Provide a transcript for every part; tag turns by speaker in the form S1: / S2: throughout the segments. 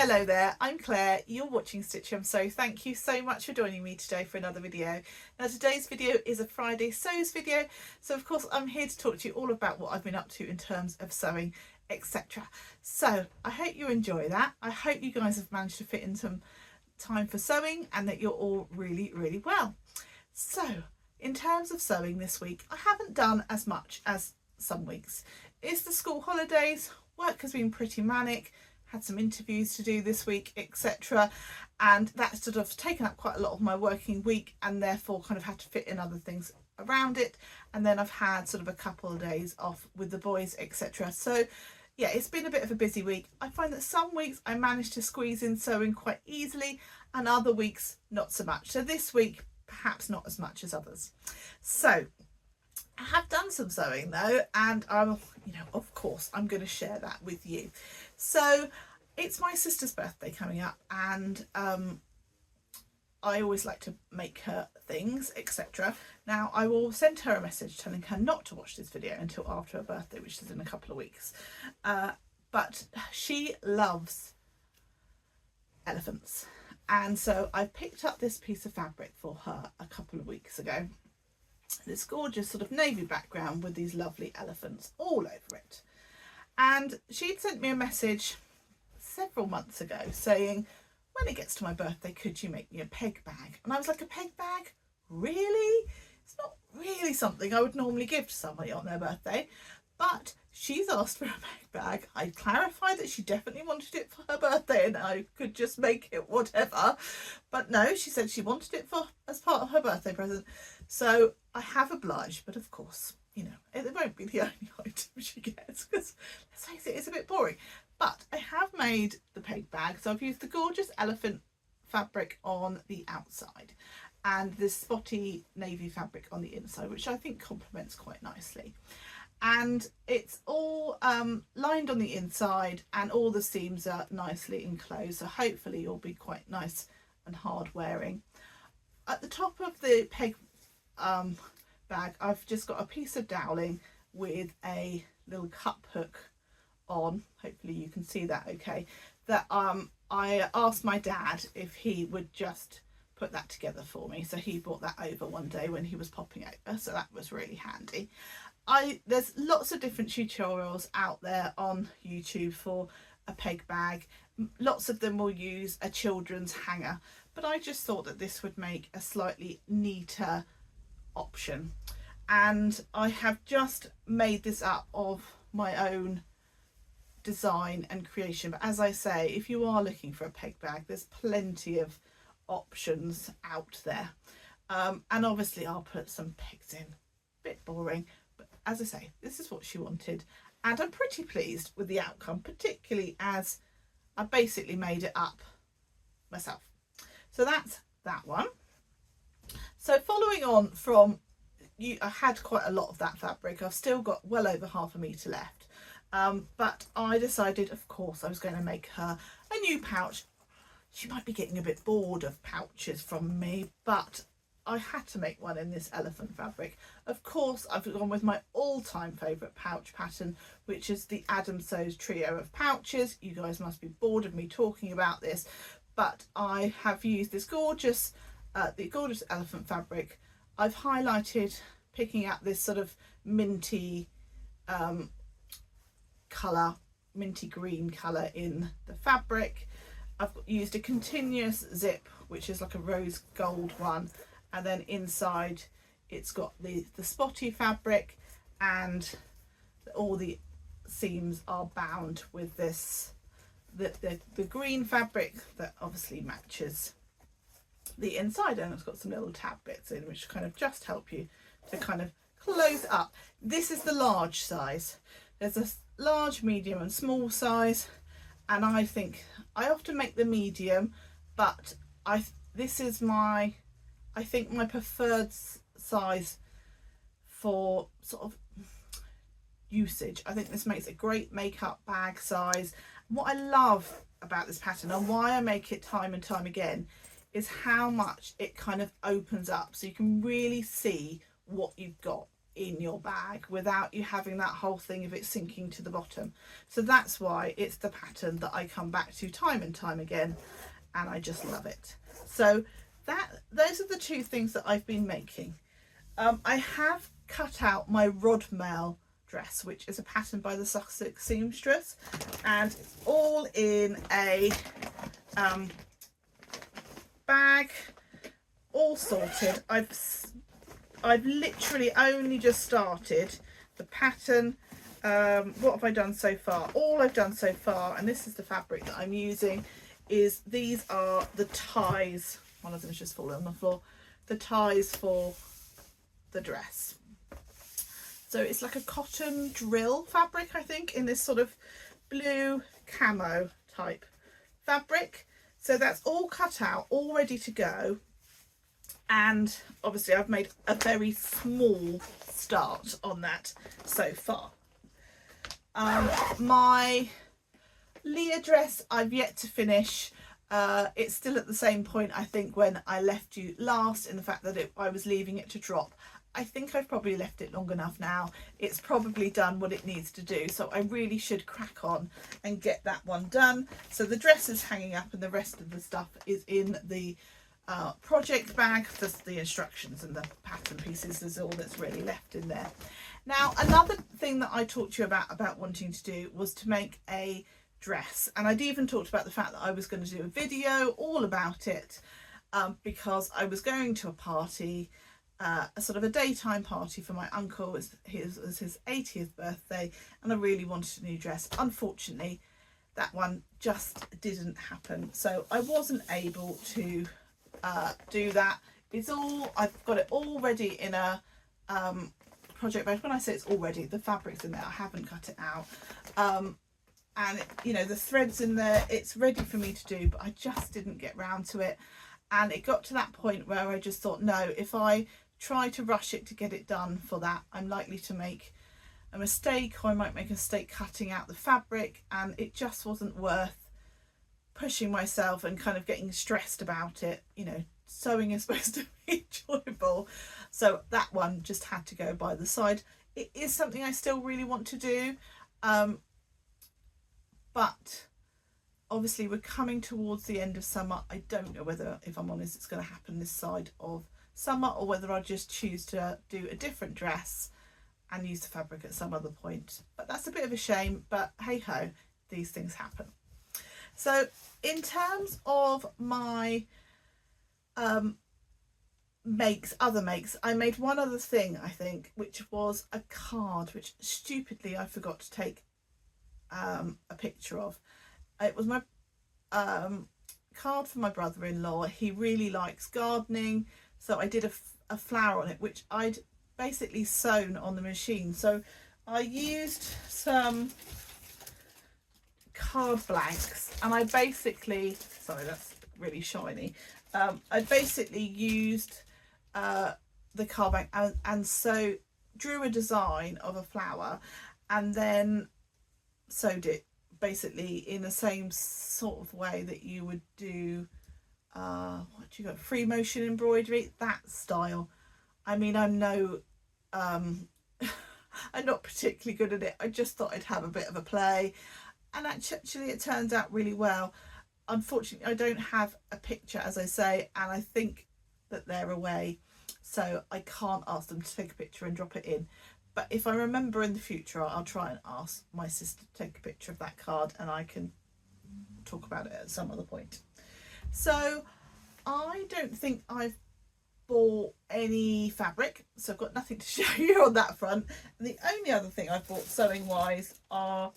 S1: Hello there, I'm Claire, you're watching Stitchum, so thank you so much for joining me today for another video. Now today's video is a Friday sews video, so of course I'm here to talk to you all about what I've been up to in terms of sewing, etc. So I hope you enjoy that. I hope you guys have managed to fit in some time for sewing and that you're all really well. So in terms of sewing this week, I haven't done as much as some weeks. It's the school holidays, work has been pretty manic, had some interviews to do this week, etc. And that's sort of taken up quite a lot of my working week and therefore kind of had to fit in other things around it. And then I've had sort of a couple of days off with the boys, etc. So yeah, it's been a bit of a busy week. I find that some weeks I manage to squeeze in sewing quite easily and other weeks not so much. So this week, perhaps not as much as others. So I have done some sewing though, and of course I'm going to share that with you. So it's my sister's birthday coming up, and I always like to make her things, etc. Now I will send her a message telling her not to watch this video until after her birthday, which is in a couple of weeks. But she loves elephants, and so I picked up this piece of fabric for her a couple of weeks ago. This gorgeous sort of navy background with these lovely elephants all over it. And she'd sent me a message several months ago saying, when it gets to my birthday, could you make me a peg bag? And I was like, a peg bag? Really? It's not really something I would normally give to somebody on their birthday. But she's asked for a peg bag. I clarified that she definitely wanted it for her birthday and I could just make it whatever. But no, she said she wanted it as part of her birthday present. So I have obliged, but of course, it won't be the only item she gets because, let's face it, it's a bit boring. But I have made the peg bag. So I've used the gorgeous elephant fabric on the outside and this spotty navy fabric on the inside, which I think complements quite nicely. And it's all lined on the inside and all the seams are nicely enclosed, so hopefully it'll be quite nice and hard wearing. At the top of the peg bag, I've just got a piece of doweling with a little cup hook on, hopefully you can see that okay, that I asked my dad if he would just put that together for me, so he brought that over one day when he was popping over, so that was really handy. There's lots of different tutorials out there on YouTube for a peg bag. Lots of them will use a children's hanger, but I just thought that this would make a slightly neater option. And I have just made this up of my own design and creation. But as I say, if you are looking for a peg bag, there's plenty of options out there. And obviously I'll put some pegs in. Bit boring. As I say, this is what she wanted and I'm pretty pleased with the outcome, particularly as I basically made it up myself. So that's that one. So following on from, I had quite a lot of that fabric. I've still got well over ½ meter left, but I decided, of course, I was going to make her a new pouch. She might be getting a bit bored of pouches from me, but I had to make one in this elephant fabric. Of course, I've gone with my all-time favourite pouch pattern, which is the Adam Sews trio of pouches. You guys must be bored of me talking about this, but I have used this gorgeous, the gorgeous elephant fabric. I've highlighted, picking up this sort of minty colour, minty green colour in the fabric. I've used a continuous zip, which is like a rose gold one. And then inside it's got the spotty fabric and all the seams are bound with this, the green fabric that obviously matches the inside, and it's got some little tab bits in which kind of just help you to kind of close up. This is the large size. There's a large, medium and small size, and I think I often make the medium, but this is my preferred size for sort of usage. I think this makes a great makeup bag size. What I love about this pattern and why I make it time and time again is how much it kind of opens up, so you can really see what you've got in your bag without you having that whole thing of it sinking to the bottom. So that's why it's the pattern that I come back to time and time again, and I just love it. So those are the two things that I've been making. I have cut out my Rodmail dress, which is a pattern by the Sussex seamstress, and it's all in a bag, all sorted. I've literally only just started the pattern. What have I done so far? All I've done so far, and this is the fabric that I'm using, is these are the ties. One of them's just fallen on the floor. The ties for the dress. So it's like a cotton drill fabric, I think, in this sort of blue camo type fabric. So that's all cut out, all ready to go. And obviously I've made a very small start on that so far. My Leah dress I've yet to finish. It's still at the same point, I think, when I left you last, in the fact that I was leaving it to drop. I think I've probably left it long enough now. It's probably done what it needs to do, so I really should crack on and get that one done. So the dress is hanging up and the rest of the stuff is in the project bag. Just the instructions and the pattern pieces is all that's really left in there. Now, another thing that I talked to you about wanting to do was to make a dress, and I'd even talked about the fact that I was going to do a video all about it, because I was going to a party, a sort of a daytime party for my uncle. It was his 80th birthday, and I really wanted a new dress. Unfortunately, that one just didn't happen, so I wasn't able to do that. I've got it all ready in a project bag. When I say it's all ready, the fabric's in there, I haven't cut it out, and you know, the thread's in there, it's ready for me to do, but I just didn't get round to it. And it got to that point where I just thought, no, if I try to rush it to get it done for that, I'm likely to make a mistake, or I might make a mistake cutting out the fabric, and it just wasn't worth pushing myself and kind of getting stressed about it. You know, sewing is supposed to be enjoyable, so that one just had to go by the side. It is something I still really want to do, but obviously we're coming towards the end of summer. I don't know whether, if I'm honest, it's going to happen this side of summer, or whether I just choose to do a different dress and use the fabric at some other point. But that's a bit of a shame, but hey ho, these things happen. So in terms of my other makes, I made one other thing, I think, which was a card, which stupidly I forgot to take a picture of. It was my card for my brother-in-law. He really likes gardening, so I did a flower on it, which I'd basically sewn on the machine. So I used some card blanks, and I basically, sorry, that's really shiny, I basically used the card blank and so drew a design of a flower, and then sewed it basically in the same sort of way that you would do what do you got, free motion embroidery, that style. I mean, I'm no I'm not particularly good at it. I just thought I'd have a bit of a play, and actually it turns out really well. Unfortunately, I don't have a picture, as I say, and I think that they're away, so I can't ask them to take a picture and drop it in. But if I remember in the future, I'll try and ask my sister to take a picture of that card, and I can talk about it at some other point. So I don't think I've bought any fabric, so I've got nothing to show you on that front. And the only other thing I've bought sewing wise are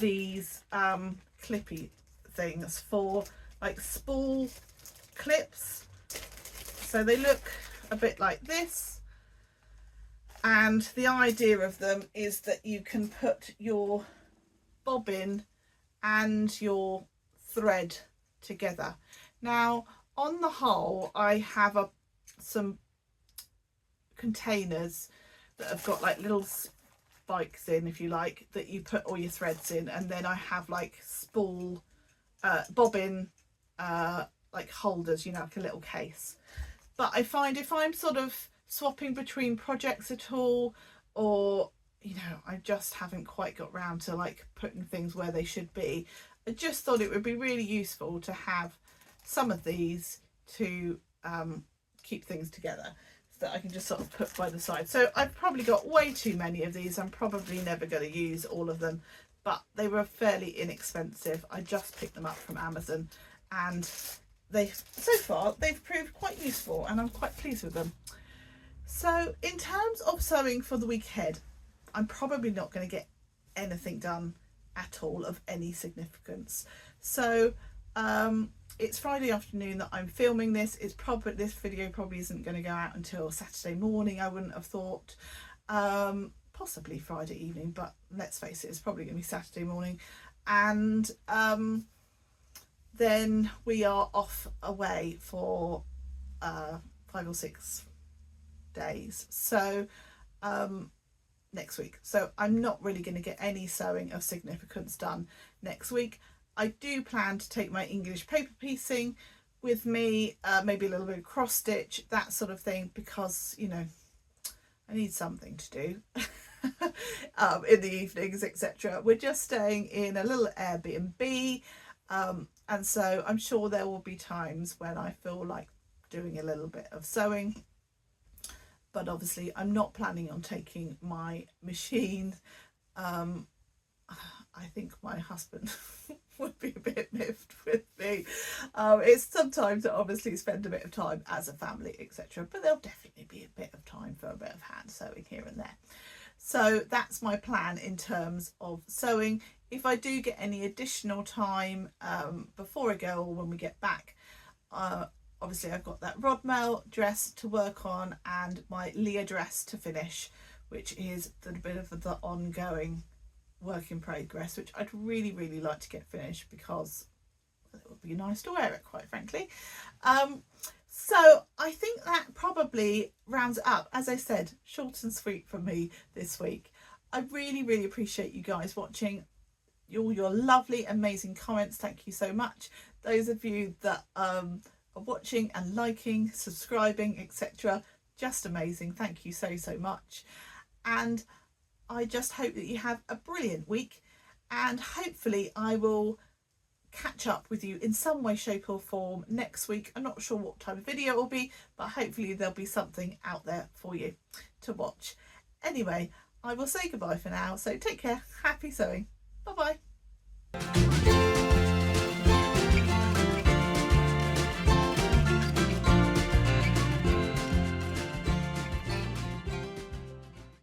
S1: these clippy things for like spool clips. So they look a bit like this, and the idea of them is that you can put your bobbin and your thread together. Now on the whole, I have some containers that have got like little spikes in, if you like, that you put all your threads in, and then I have like spool bobbin like holders, you know, like a little case. But I find if I'm sort of swapping between projects at all, or you know, I just haven't quite got round to like putting things where they should be. I just thought it would be really useful to have some of these to keep things together, so that I can just sort of put by the side. So I've probably got way too many of these. I'm probably never going to use all of them, but they were fairly inexpensive. I just picked them up from Amazon, and so far they've proved quite useful, and I'm quite pleased with them. So in terms of sewing for the week ahead, I'm probably not going to get anything done at all of any significance. So it's Friday afternoon that I'm filming this. This video probably isn't going to go out until Saturday morning, I wouldn't have thought. Possibly Friday evening, but let's face it, it's probably going to be Saturday morning. And then we are off away for 5 or 6 days. So next week. So I'm not really going to get any sewing of significance done next week. I do plan to take my English paper piecing with me, maybe a little bit of cross stitch, that sort of thing, because, you know, I need something to do in the evenings, etc. We're just staying in a little Airbnb, and so I'm sure there will be times when I feel like doing a little bit of sewing. But obviously I'm not planning on taking my machine. I think my husband would be a bit miffed with me. It's sometimes to obviously spend a bit of time as a family, etc. But there'll definitely be a bit of time for a bit of hand sewing here and there. So that's my plan in terms of sewing. If I do get any additional time before I go or when we get back, obviously I've got that Rodmel dress to work on and my Leah dress to finish, which is the bit of the ongoing work in progress, which I'd really like to get finished because it would be nice to wear it, quite frankly. So I think that probably rounds it up. As I said, short and sweet from me this week. I really appreciate you guys watching, all your lovely amazing comments. Thank you so much. Those of you that are watching and liking, subscribing, etc., just amazing. Thank you so much. And I just hope that you have a brilliant week, and hopefully I will catch up with you in some way, shape or form next week. I'm not sure what type of video it will be, but hopefully there'll be something out there for you to watch. Anyway, I will say goodbye for now, so take care, happy sewing, bye bye.